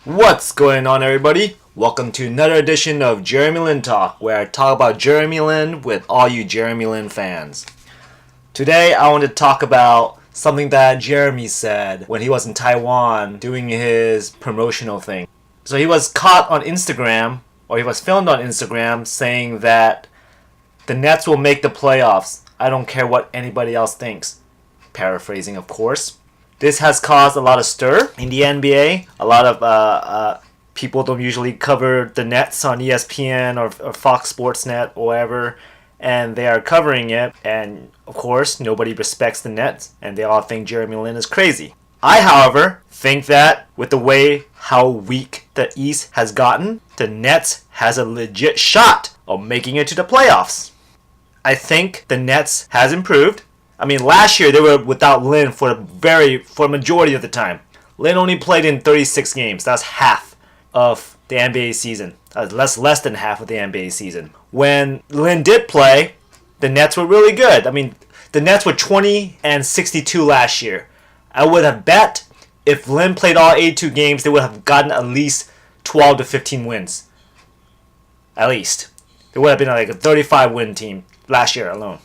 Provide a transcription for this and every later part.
What's going on, everybody? Welcome to another edition of Jeremy Lin Talk, where I talk about Jeremy Lin with all you Jeremy Lin fans. Today, I want to talk about something that Jeremy said when he was in Taiwan doing his promotional thing. So he was caught on Instagram, or he was filmed on Instagram, saying that the Nets will make the playoffs. I don't care what anybody else thinks. Paraphrasing, of course. This has caused a lot of stir in the NBA. A lot of people don't usually cover the Nets on ESPN or Fox Sports Net or whatever, and they are covering it. And of course, nobody respects the Nets, and they all think Jeremy Lin is crazy. I, however, think that with the way how weak the East has gotten, the Nets has a legit shot of making it to the playoffs. I think the Nets has improved. I mean, last year they were without Lin for a majority of the time. Lin only played in 36 games. That's half of the NBA season. That's less than half of the NBA season. When Lin did play, the Nets were really good. I mean, the Nets were 20-62 last year. I would have bet if Lin played all 82 games, they would have gotten at least 12 to 15 wins. At least. It would have been like a 35-win team last year alone.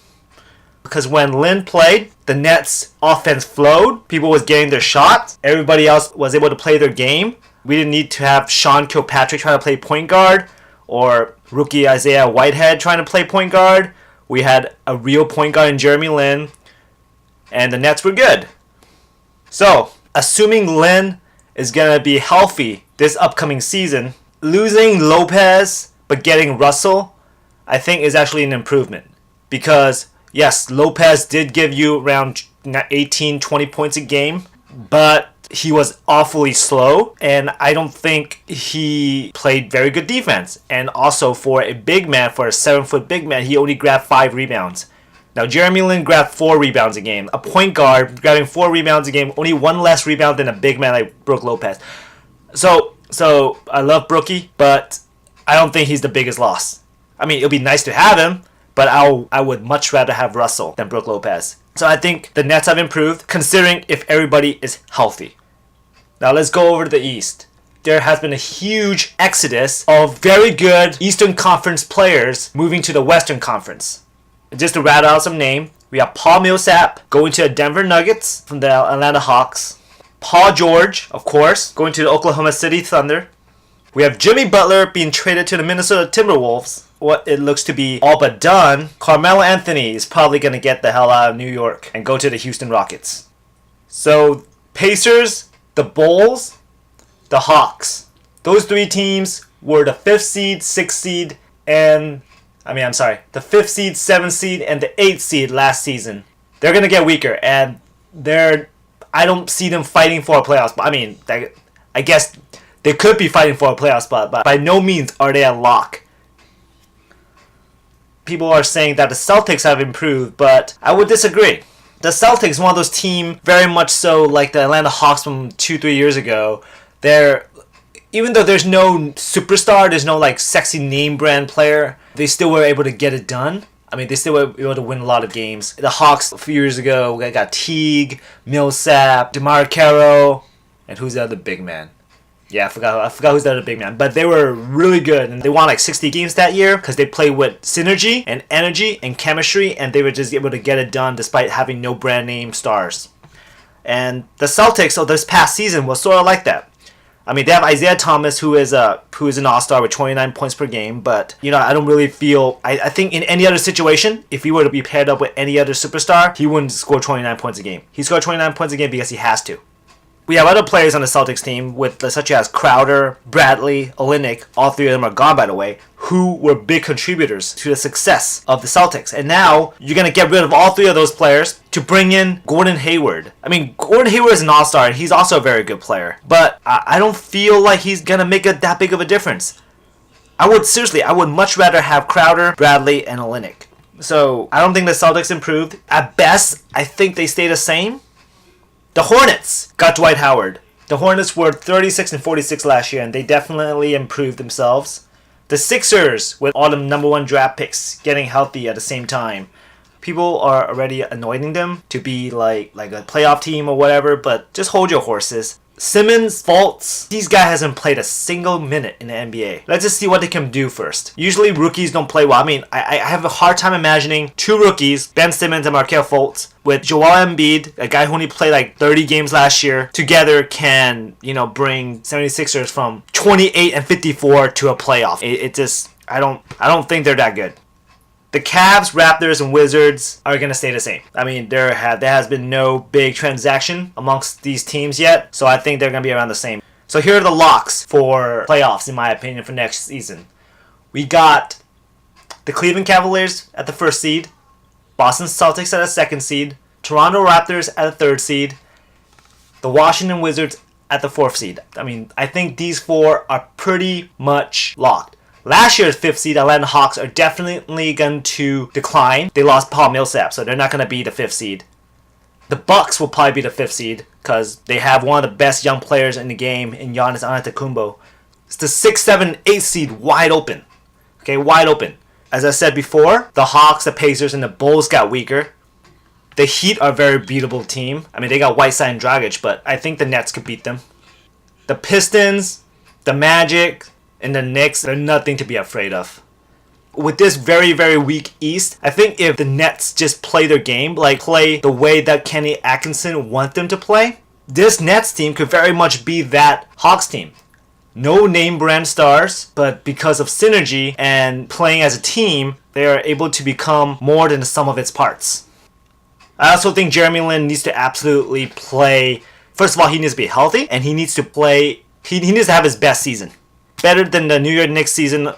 Because when Lin played, the Nets' offense flowed. People was getting their shots. Everybody else was able to play their game. We didn't need to have Sean Kilpatrick trying to play point guard or rookie Isaiah Whitehead trying to play point guard. We had a real point guard in Jeremy Lin, and the Nets were good. So, assuming Lin is going to be healthy this upcoming season, losing Lopez but getting Russell, I think is actually an improvement. Because yes, Lopez did give you around 18, 20 points a game, but he was awfully slow, and I don't think he played very good defense. And also, for a big man, for a 7-foot big man, he only grabbed 5 rebounds. Now, Jeremy Lin grabbed 4 rebounds a game. A point guard grabbing 4 rebounds a game, only 1 less rebound than a big man like Brook Lopez. So I love Brookie, but I don't think he's the biggest loss. I mean, it would be nice to have him, but I would much rather have Russell than Brook Lopez. So I think the Nets have improved, considering if everybody is healthy. Now let's go over to the East. There has been a huge exodus of very good Eastern Conference players moving to the Western Conference. Just to rattle out some names, we have Paul Millsap going to the Denver Nuggets from the Atlanta Hawks. Paul George, of course, going to the Oklahoma City Thunder. We have Jimmy Butler being traded to the Minnesota Timberwolves. What it looks to be all but done. Carmelo Anthony is probably going to get the hell out of New York and go to the Houston Rockets. So, Pacers, the Bulls, the Hawks. Those 3 teams were the 5th seed, 6th seed, the 5th seed, 7th seed, and the 8th seed last season. They're going to get weaker, and I don't see them fighting for a playoff spot. I mean, I guess they could be fighting for a playoff spot, but by no means are they a lock. People are saying that the Celtics have improved, but I would disagree. The Celtics, one of those teams, very much so like the Atlanta Hawks from 2-3 years ago. Even though there's no superstar, there's no like sexy name brand player, they still were able to get it done. I mean, they still were able to win a lot of games. The Hawks a few years ago, they got Teague, Millsap, DeMar Carroll, and who's the other big man? Yeah, I forgot who's the other big man. But they were really good, and they won like 60 games that year because they played with synergy and energy and chemistry, and they were just able to get it done despite having no brand name stars. And the Celtics of this past season was sort of like that. I mean, they have Isaiah Thomas, who is an all-star with 29 points per game, but I don't really feel. I think in any other situation, if he were to be paired up with any other superstar, he wouldn't score 29 points a game. He scored 29 points a game because he has to. We have other players on the Celtics team, such as Crowder, Bradley, Olynyk, all 3 of them are gone by the way, who were big contributors to the success of the Celtics. And now, you're going to get rid of all 3 of those players to bring in Gordon Hayward. I mean, Gordon Hayward is an all-star, and he's also a very good player. But I don't feel like he's going to make that big of a difference. I would much rather have Crowder, Bradley, and Olynyk. So, I don't think the Celtics improved. At best, I think they stay the same. The Hornets got Dwight Howard. The Hornets were 36-46 last year, and they definitely improved themselves. The Sixers, with all the number 1 draft picks getting healthy at the same time. People are already anointing them to be like a playoff team or whatever, but just hold your horses. Simmons, Fultz, these guys hasn't played a single minute in the NBA. Let's just see what they can do first. Usually rookies don't play well. I mean, I have a hard time imagining two rookies, Ben Simmons and Markelle Fultz, with Joel Embiid, a guy who only played like 30 games last year, together can, bring 76ers from 28 and 54 to a playoff. It just, I don't think they're that good. The Cavs, Raptors, and Wizards are going to stay the same. I mean, there has been no big transaction amongst these teams yet, so I think they're going to be around the same. So here are the locks for playoffs, in my opinion, for next season. We got the Cleveland Cavaliers at the 1st seed, Boston Celtics at the 2nd seed, Toronto Raptors at the 3rd seed, the Washington Wizards at the 4th seed. I mean, I think these 4 are pretty much locked. Last year's 5th seed, Atlanta Hawks, are definitely going to decline. They lost Paul Millsap, so they're not going to be the 5th seed. The Bucks will probably be the 5th seed because they have one of the best young players in the game in Giannis Antetokounmpo. It's the 6th, 7th, 8th seed wide open. Okay, wide open. As I said before, the Hawks, the Pacers, and the Bulls got weaker. The Heat are a very beatable team. I mean, they got Whiteside and Dragic, but I think the Nets could beat them. The Pistons, the Magic, and the Knicks, they're nothing to be afraid of. With this very, very weak East, I think if the Nets just play their game, like play the way that Kenny Atkinson wants them to play, this Nets team could very much be that Hawks team. No name brand stars, but because of synergy and playing as a team, they are able to become more than the sum of its parts. I also think Jeremy Lin needs to absolutely play. First of all, he needs to be healthy, and he needs to play. He needs to have his best season. Better than the New York Knicks season, the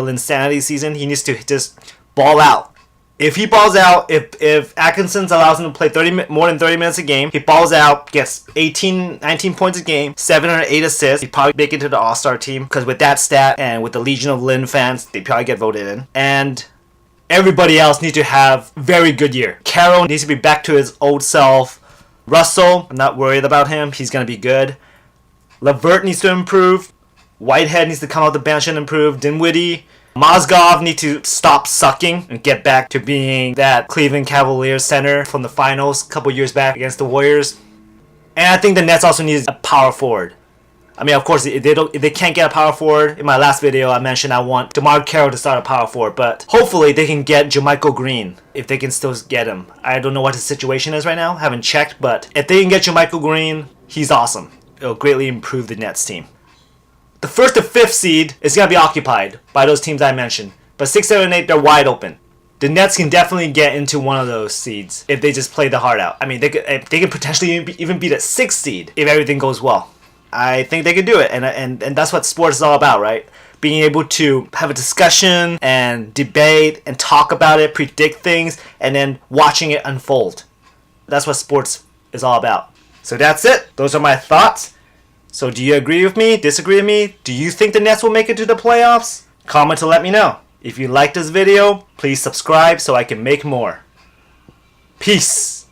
Linsanity season. He needs to just ball out. If he balls out, if Atkinson allows him to play more than 30 minutes a game, he balls out, gets 18, 19 points a game, 7 or 8 assists, he'd probably make it to the All-Star team. Because with that stat and with the Legion of Lin fans, they probably get voted in. And everybody else needs to have very good year. Carroll needs to be back to his old self. Russell, I'm not worried about him. He's going to be good. LeVert needs to improve. Whitehead needs to come off the bench and improve. Dinwiddie. Mozgov needs to stop sucking and get back to being that Cleveland Cavaliers center from the finals a couple years back against the Warriors. And I think the Nets also need a power forward. I mean, of course, if they can't get a power forward, in my last video I mentioned I want DeMar Carroll to start a power forward, but hopefully they can get JaMychal Green if they can still get him. I don't know what his situation is right now, haven't checked, but if they can get JaMychal Green, he's awesome. It'll greatly improve the Nets team. The 1st to 5th seed is going to be occupied by those teams I mentioned, but 6, 7, and 8, they're wide open. The Nets can definitely get into one of those seeds if they just play the heart out. I mean, they could potentially even be the 6th seed if everything goes well. I think they can do it, and that's what sports is all about, right? Being able to have a discussion and debate and talk about it, predict things, and then watching it unfold. That's what sports is all about. So that's it. Those are my thoughts. So do you agree with me? Disagree with me? Do you think the Nets will make it to the playoffs? Comment to let me know. If you like this video, please subscribe so I can make more. Peace.